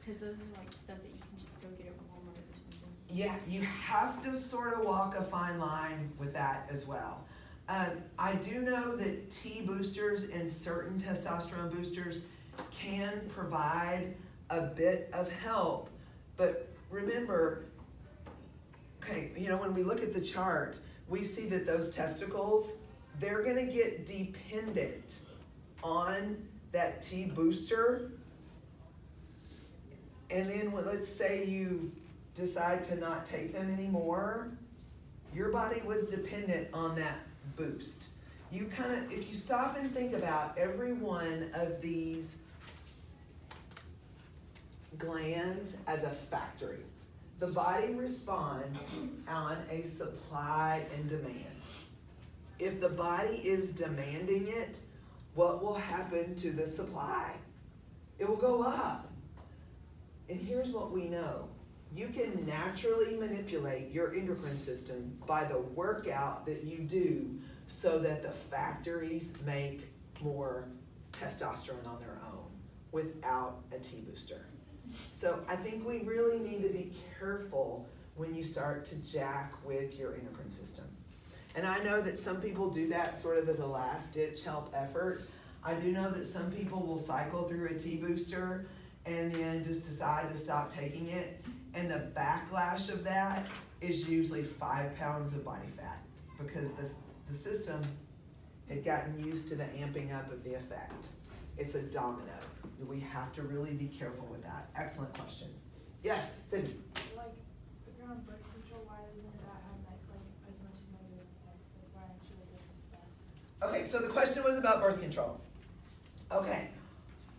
Because those are like stuff that you can just go get at Walmart or something. Yeah, you have to sort of walk a fine line with that as well. I do know that T boosters and certain testosterone boosters can provide a bit of help, but remember, okay, you know, when we look at the chart, we see that those testicles, they're gonna get dependent on that T booster. And then let's say you decide to not take them anymore, your body was dependent on that boost. You kind of, if you stop and think about every one of these glands as a factory, the body responds on a supply and demand. If the body is demanding it, what will happen to the supply? It will go up. And here's what we know. You can naturally manipulate your endocrine system by the workout that you do so that the factories make more testosterone on their own without a T booster. So I think we really need to be careful when you start to jack with your endocrine system. And I know that some people do that sort of as a last ditch help effort. I do know that some people will cycle through a T booster and then just decide to stop taking it. And the backlash of that is usually 5 pounds of body fat because the system had gotten used to the amping up of the effect. It's a domino. We have to really be careful with that. Excellent question. Yes, Cindy. Like, if you're on birth control, why doesn't that have like as much negative effects? Like, why aren't you against that? Okay, so the question was about birth control. Okay,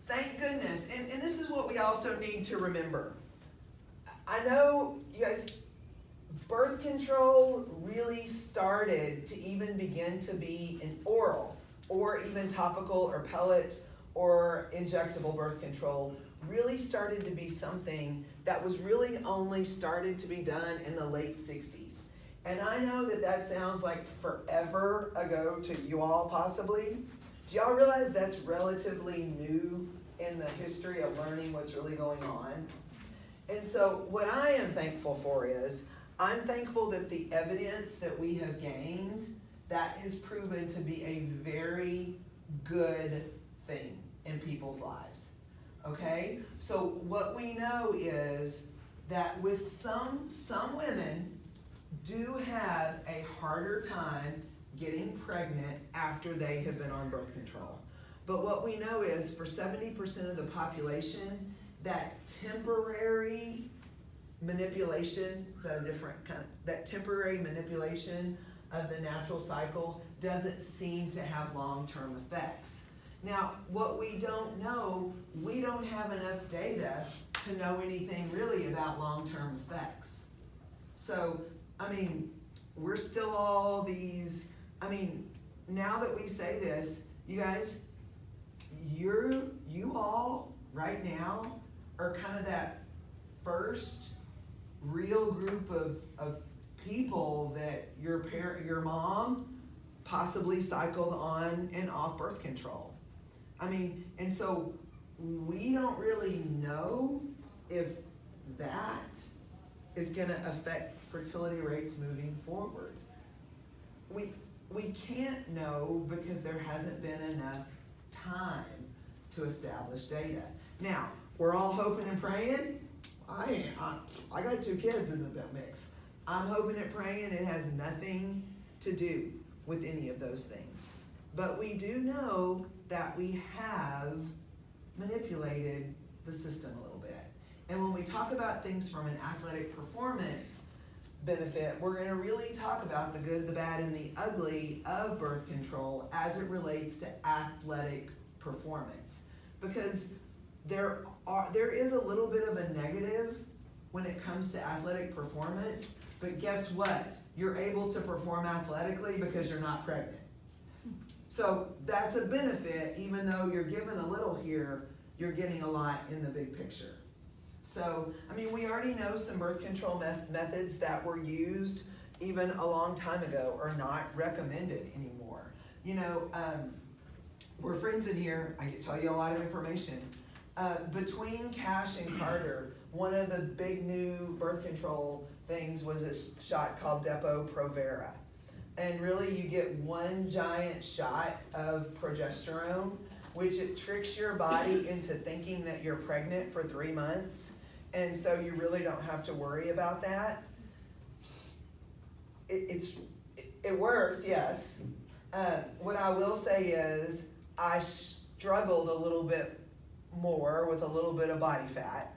thank goodness. And this is what we also need to remember. I know, you guys, birth control really started to even begin to be an oral or even topical or pellet or injectable birth control really started to be something that was really only started to be done in the late 60s. And I know that that sounds like forever ago to you all possibly. Do y'all realize that's relatively new in the history of learning what's really going on? And so what I am thankful for is, I'm thankful that the evidence that we have gained, that has proven to be a very good thing in people's lives, okay? So what we know is that with some women do have a harder time getting pregnant after they have been on birth control. But what we know is for 70% of the population, that temporary manipulation, is that a different kind of, that temporary manipulation of the natural cycle doesn't seem to have long-term effects. Now, what we don't know, we don't have enough data to know anything really about long-term effects. So, I mean, we're still all these, I mean, now that we say this, you guys, you all right now are kind of that first real group of people that your mom possibly cycled on and off birth control. I mean, and so we don't really know if that is gonna affect fertility rates moving forward. We can't know because there hasn't been enough time to establish data. Now, we're all hoping and praying. I got 2 kids in the mix. I'm hoping and praying it has nothing to do with any of those things. But we do know that we have manipulated the system a little bit. And when we talk about things from an athletic performance benefit, we're going to really talk about the good, the bad, and the ugly of birth control as it relates to athletic performance. Because there is a little bit of a negative when it comes to athletic performance, but guess what? You're able to perform athletically because you're not pregnant. So that's a benefit, even though you're given a little here, you're getting a lot in the big picture. So, I mean, we already know some birth control methods that were used even a long time ago are not recommended anymore. You know, we're friends in here, I can tell you a lot of information. Between Cash and Carter, one of the big new birth control things was a shot called Depo-Provera. And really you get one giant shot of progesterone, which it tricks your body into thinking that you're pregnant for 3 months. And so you really don't have to worry about that. It worked, yes. What I will say is I struggled a little bit more with a little bit of body fat.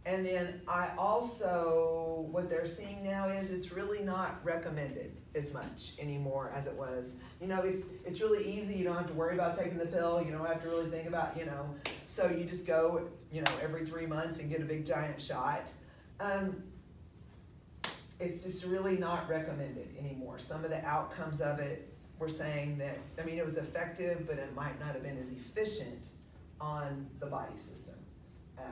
And then I also, what they're seeing now is it's really not recommended as much anymore as it was. You know, it's really easy. You don't have to worry about taking the pill. You don't have to really think about, so you just go, every 3 months and get a big giant shot. It's just really not recommended anymore. Some of the outcomes of it were saying that, it was effective, but it might not have been as efficient on the body system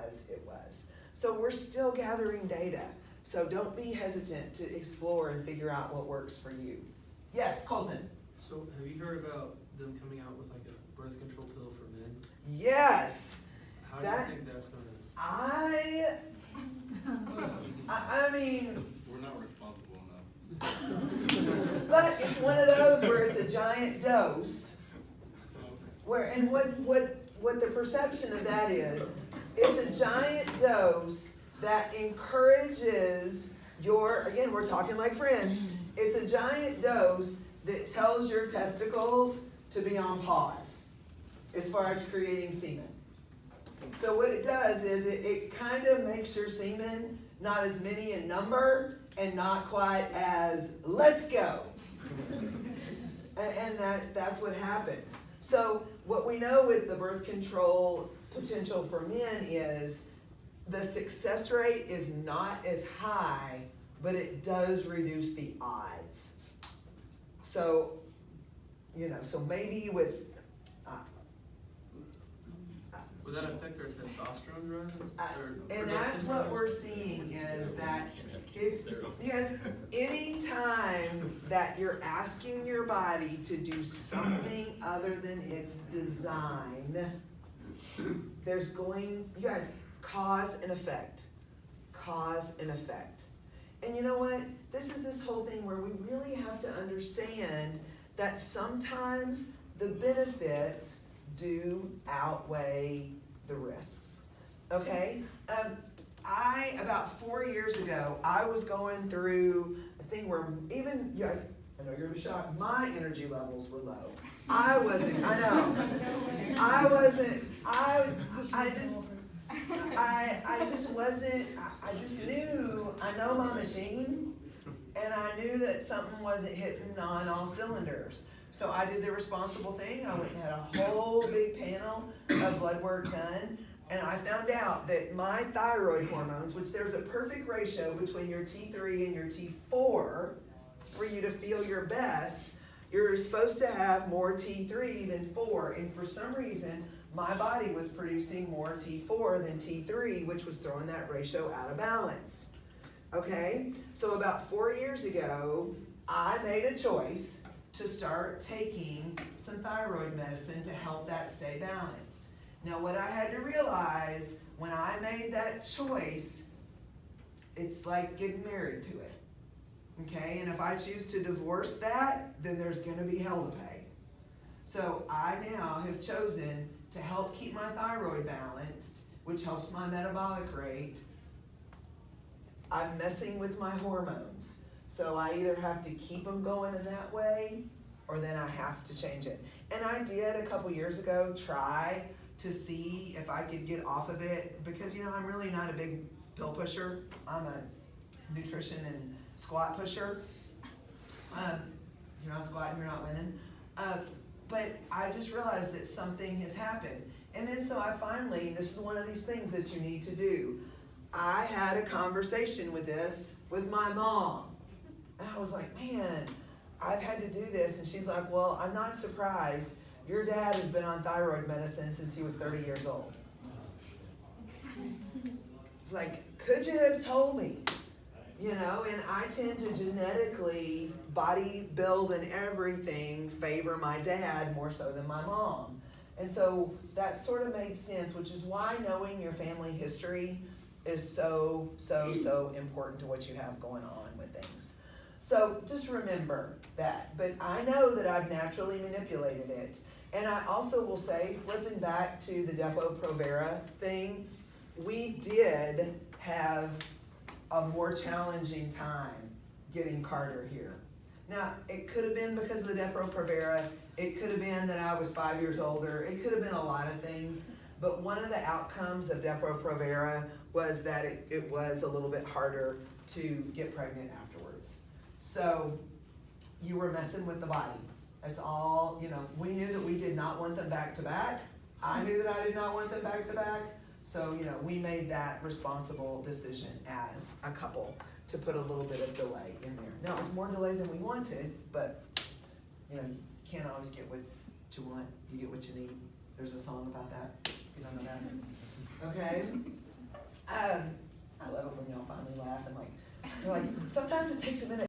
as it was. So we're still gathering data. So don't be hesitant to explore and figure out what works for you. Yes, Colton. So have you heard about them coming out with like a birth control pill for men? Yes. How do you think that's gonna? I mean. We're not responsible enough. But it's one of those where it's a giant dose. And what the perception of that is, it's a giant dose that encourages again, we're talking like friends, it's a giant dose that tells your testicles to be on pause as far as creating semen. So what it does is it kind of makes your semen not as many in number and not quite as let's go. And that's what happens. So what we know with the birth control potential for men is the success rate is not as high, but it does reduce the odds. So, so maybe with Would that affect our testosterone drugs? and that's what we're seeing is that any time that you're asking your body to do something other than its design, there's cause and effect. Cause and effect. And you know what? This is this whole thing where we really have to understand that sometimes the benefits do outweigh the risks. Okay? About 4 years ago, I was going through a thing where even, you guys, I know you're gonna be shocked, my energy levels were low. I just knew, I know my machine, and I knew that something wasn't hitting on all cylinders. So I did the responsible thing. I went and had a whole big panel of blood work done, and I found out that my thyroid hormones, which there's a perfect ratio between your T3 and your T4 for you to feel your best, you're supposed to have more T3 than 4, and for some reason, my body was producing more T4 than T3, which was throwing that ratio out of balance. Okay, so about 4 years ago, I made a choice to start taking some thyroid medicine to help that stay balanced. Now, what I had to realize when I made that choice, it's like getting married to it. Okay, and if I choose to divorce that, then there's gonna be hell to pay. So I now have chosen to help keep my thyroid balanced, which helps my metabolic rate. I'm messing with my hormones. So I either have to keep them going in that way, or then I have to change it. And I did a couple years ago try to see if I could get off of it, because I'm really not a big pill pusher. I'm a nutrition and squat pusher. You're not squatting, you're not winning. But I just realized that something has happened. And then so I finally, this is one of these things that you need to do. I had a conversation with my mom. And I was like, man, I've had to do this. And she's like, well, I'm not surprised. Your dad has been on thyroid medicine since he was 30 years old. It's like, could you have told me? And I tend to genetically, body build and everything, favor my dad more so than my mom. And so that sort of made sense, which is why knowing your family history is so important to what you have going on with things. So just remember that. But I know that I've naturally manipulated it. And I also will say, flipping back to the Depo-Provera thing, we did have a more challenging time getting Carter here. Now, it could have been because of the Depo-Provera, it could have been that I was 5 years older, it could have been a lot of things, but one of the outcomes of Depo-Provera was that it was a little bit harder to get pregnant afterwards. So, you were messing with the body. That's all, we knew that we did not want them back to back. I knew that I did not want them back to back. So, we made that responsible decision as a couple to put a little bit of delay in there. Now, it was more delay than we wanted, but, you can't always get what you want, you get what you need. There's a song about that. You don't know that? Okay? I love it when y'all finally laugh and you're like, sometimes it takes a minute